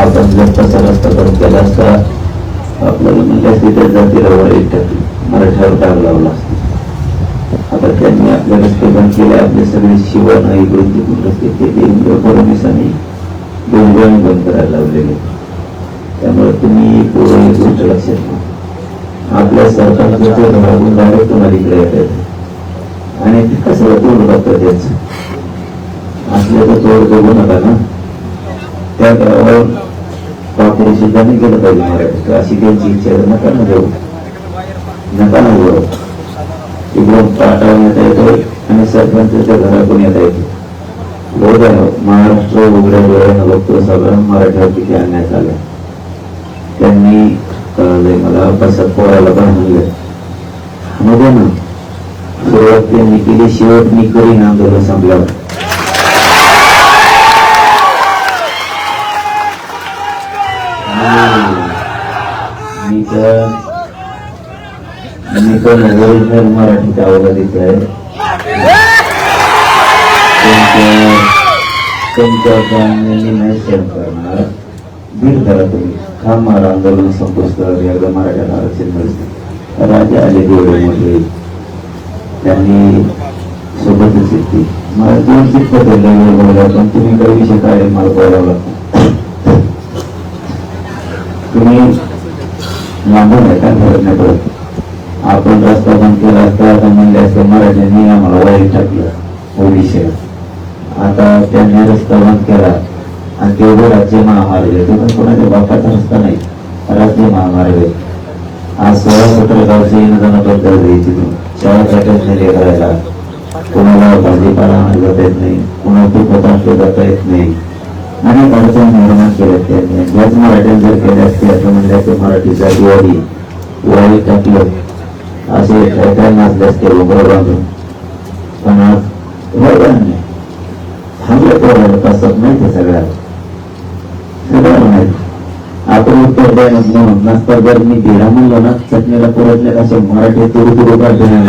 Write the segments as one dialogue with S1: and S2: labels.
S1: आपण जर तसा रस्ता करून केला असता आपल्याला म्हणल्या तिथे जातीला वाईट टाकली, मराठ्यावर टाक लावला असता. आता त्यांनी आपले रस्ते बंद केले, आपले सगळे शिवण इकडून तिकडून रस्ते केले, फडणवीसांनी दोन बंद करायला लावलेले. त्यामुळे तुम्ही पूर्ण एक गोष्ट लक्षात घ्या, आपल्या सरकारचं घरातून डायरेक्ट तुम्हाला इकडे येतात आणि ते कसं तोड बघतात त्याचं असल्याचं तोड बघू नका ना. त्या गावावर वापरू सुद्धा नाही केलं पाहिजे मराठी, अशी त्यांची इच्छा नका ना जाऊ, नका ना जाऊ. इकडून पाठावून येता येतो आणि सरपंचाच्या घरातून येता येतो. बरोबर महाराष्ट्र उघड्या डोळ्यानं बघतो सगळं मराठ्यावर किती अन्याय झाला. त्यांनी कळलंय मला, बसत पोराला पण म्हणलं मध्ये ना सुरुवात त्यांनी केली, शेवट मी करीन आंदोलन संपल्यावर. मी पण ओरिजिनल मराठीचा अवगत आहे. त्यांच्या नाही शेअर करणार. बीड करा तुम्ही, हा मारा आंदोलन संपुष्ट एकदा मराठ्याला आरक्षण मिळते. राजे आले एवढे मोठे, त्यांनी सोबतच येते. मला 2 शिकत बोलला, पण तुम्ही काही विषय काय मला बोलावं लागतं. तुम्ही लांबून आहे काय फरक नाही पडत. आपण रस्ता बंद केला असता, आता म्हणले असते मराठ्यांनी आम्हाला वाईट टाकलं ओडिशा. आता त्यांनी रस्ता बंद केला आणि तेवढे राज्य महामार्ग आहे, तो पण कोणाच्या बापाचा रस्ता नाही, राज्य महामार्ग आहे. आज 16-17 गावचे येणं बद्दल द्यायची तुम्ही शाळा पॅकेज नाही करायला, कोणाला भाजीपाला जाता येत नाही, कोणाला तूप असले जाता येत नाही. अनेक अडचण निर्माण केल्या त्यांनी. ज्याच मराठ्याने जर केल्या असते असं म्हणले असते मराठी जातीवादी वाईट टाकलं असे काय नाचले असते उभं बांधून. पण आज नाही थांबले पोराला कसं माहिती सगळ्याला सगळ्याला माहिती. आपण उत्तर द्यायला म्हणून नसता जर मी भिडा म्हणलो ना चटणीला परतल्या असे मराठी तुरु काढून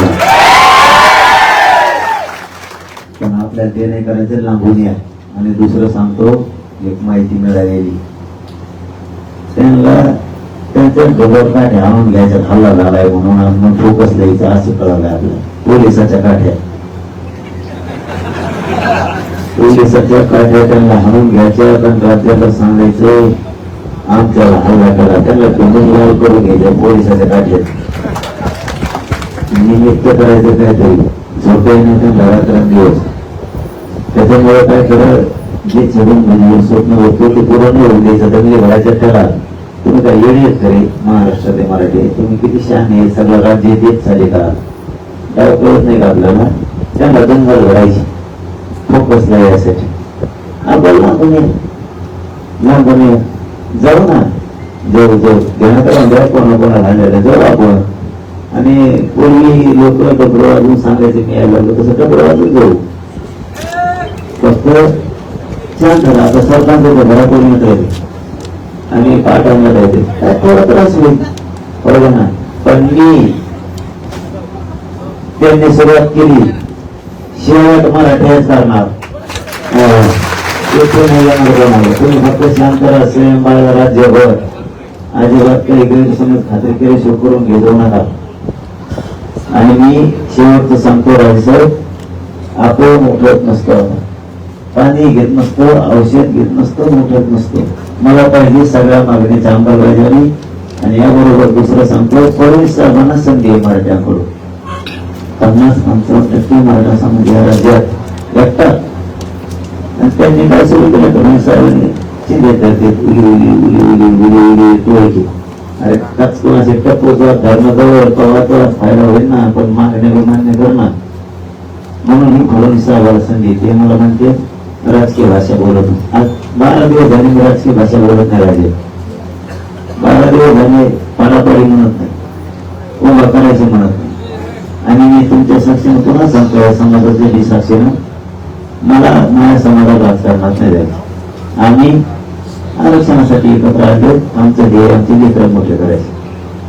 S1: पण आपल्याला ते नाही करायचं, लांबून या. आणि दुसरं सांगतो, एक माहिती मिळालेली, त्यांना त्यांच्या डोबर काठ्या आणून घ्यायचा हल्ला झालाय म्हणून मग फोकस द्यायचा असं कळालंय आपल्याला. पोलिसाच्या काठ्या त्यांना हाणून घ्यायच्या, पण राज्याला सांगायचं आमच्याला हल्ला करा, त्यांना गुन्हेगार करून घ्यायच्या पोलिसाच्या काठ्यात. निमित्त करायचं काहीतरी, झोपे नाही त्यांना रात्रंदिवस. त्याच्यामुळे काय खरं जे चढून म्हणजे स्वप्न होतो ते पूर्ण होऊन द्यायचं. दंगली भरायच्या ठरा. तुम्ही काय येणे खरे महाराष्ट्रातले मराठी, तुम्ही किती शहाणे आहे, सगळं राज्य देत चाले का काय कळत नाही का आपल्याला. त्यांना दंगल भरायची फोकसला यासाठी. आपण लांबून जाऊ ना, जाऊ घेण्यात द्या कोणाला आणलेलं जाऊ आपण. आणि पूर्वी लोक डबडं वाजून सांगायचे मी यायला लागलो, तसं डबडं वाजून जाऊ. फक्त छान झालं. आता सरकारच्या घरा कोणी येत आणि पाठ आणण्यात येते, काय थोडा त्रास होईल बरोबर ना. पण मी त्यांनी सुरुवात केली, शेवट मराठ्याच करणार, तुम्ही फक्त शांत असेल मला राज्यभर अजिबात काही गैरसमज खात्री केल्याशिवाय करून घेऊ नका. आणि मी शेवटचं सांगतो राजसाहेब, आपण उठत नसतो, पाणी घेत नसतो, औषध घेत नसतो, उठत नसतो. मला पाहिजे सगळ्या मागणीच्या अंमलबजावणी. आणि याबरोबर दुसरं सांगतो, फडणवीस साहेबांना संधी आहे मराठ्यांकडून. 50-55% मराठा समाज या राज्यात एकटा. आणि त्यांनी काय सुरू केलं फडणवीस साहेबांनी टोळकी. अरे काच कोणाचे टप्पोचा धर्मजवळ कवाचा फायदा होईल ना, पण मागण्या मान्य करणार. म्हणून ही फडणवीस साहेबाला संधी. ते मला म्हणते राजकीय भाषा बोलत नाही. आज 12 दिवस झाले मी राजकीय भाषा बोलत नाही राजे. 12 दिवस झाले पाडापाडी म्हणत नाही, उभा करायचं म्हणत नाही. आणि मी तुमच्या साक्षीनं पुन्हा सांगतो, या समाजाच्या साक्षीनं मला माझ्या समाजात राजकारणात नाही जायचं. आम्ही आरक्षणासाठी एकत्र आलो, आमचं ध्येय आमचे लेकर मोठे करायचे.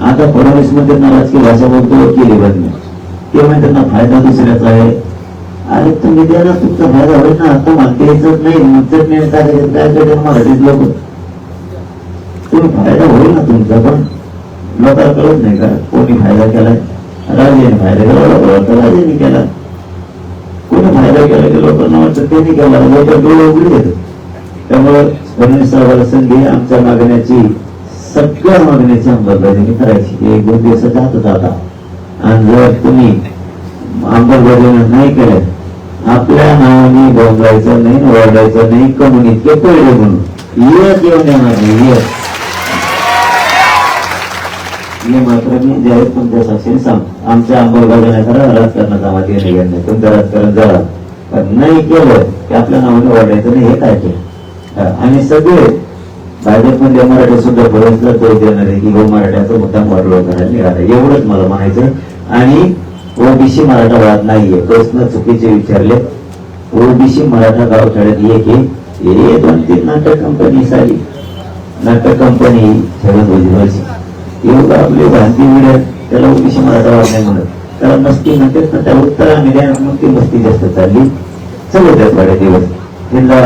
S1: आता फडणवीस मध्ये राजकीय भाषा बोलतो केली बंद, ते म्हणजे त्यांना फायदा दुसऱ्याचा आहे. अरे तुम्ही द्या ना, तुमचा फायदा होईल ना. आता मागते नाही चटणी काय करते मराठीत लोक तुम्ही फायदा होईल ना तुमचा, पण लोकांना कळत नाही का कोणी फायदा केलाय? राजेने फायदा केला, तर राजेने केला. कोणी फायदा केला की लोकांना वाटतं त्यांनी केला, लोक डोळे उघडे येतात. त्यामुळे फडणवीस साहेबांना संधी आमच्या मागण्याची, सगळ्या मागण्याची अंमलबजावणी करायची. हे 2 दिवसाच्या हातात आता. आणि जर तुम्ही अंमलबजावणी नाही केलं, आपल्या नावाने बोंबलायचं नाही, ओरडायचं नाही, कमून इतके पडले म्हणून येत येऊन येणार नाही. येत हे मात्र मी जाहीर तुमच्या साक्षीने सांगतो, आमच्या अंमलबजावणी करा, राजकारणाचा माती येणे नाही. तुमचं राजकारण जरा पण नाही केलं की आपल्या नावाने ओरडायचं नाही. हे काय केलं? आणि सगळे भाजपमध्ये मराठी सुद्धा बोलायला तो देणार आहे की हो मराठ्याचा मुद्दाम वाटोळ करायला निघाला, एवढंच मला म्हणायचं. आणि ओबीसी मराठा वाद नाहीये, प्रश्न चुकीचे विचारले. ओबीसी मराठा गावखेड्यात एक हे 2-3 नाटक कंपनी साली, नाटक कंपनी छगन भुजबळची एवढं आपली भारती मिळत, त्याला ओबीसी मराठा वाद नाही म्हणत. त्याला मस्ती म्हणतात ना, त्या उत्तरा मिळाल्यात मग ती मस्ती जास्त चालली. चलत आहेत वाडे दिवस. त्यांना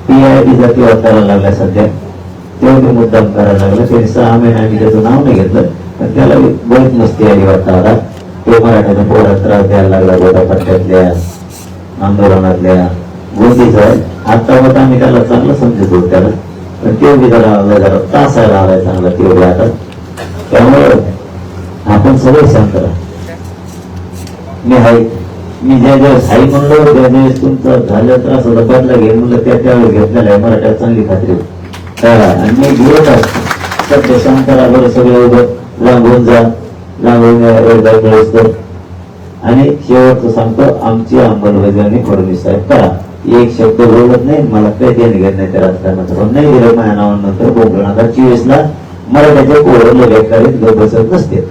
S1: PID जाती वाटायला लागल्या सध्या, तेवढे मुद्दाम करायला लागला. त्यांनी 6 महिने आम्ही त्याचं नाव नाही घेतलं, पण त्याला बरीच मस्ती आली वाटतं. ते मराठ्याच्या पोरात त्रास द्यायला लागला, गोदापट्ट्यातल्या आंदोलनातल्या गोदीचा. आता होता आम्ही त्याला चांगलं समजत होतो त्याला, पण ते बी जरा तासायला आलाय चांगला तेवढे आता. त्यामुळे आपण सगळे शांत राहा. मी हाय, मी ज्या ज्यावेळेस हाई म्हणलो त्या ज्यावेळेस तुमचं झालं त्रास होता बदला घेऊन म्हणलं त्यावेळेस घेतलेला आहे. मराठ्यात चांगली खात्री आणि मी घेत असतो. सध्या शांत राहा बरं, सगळे उभं लांबून जा, लांबून मिळवतो. आणि शेवटचं सांगतो, आमची अंमलबजावणी फडणवीस साहेब करा. एक शब्द बोलत नाही, मला काही देणं घेत नाही त्या राजकारणाचं. पण नाही दिलं माझ्या नावानंतर बोंबलणार. 24 ला मराठ्याच्या पोरं बेकारीत बसत नसते.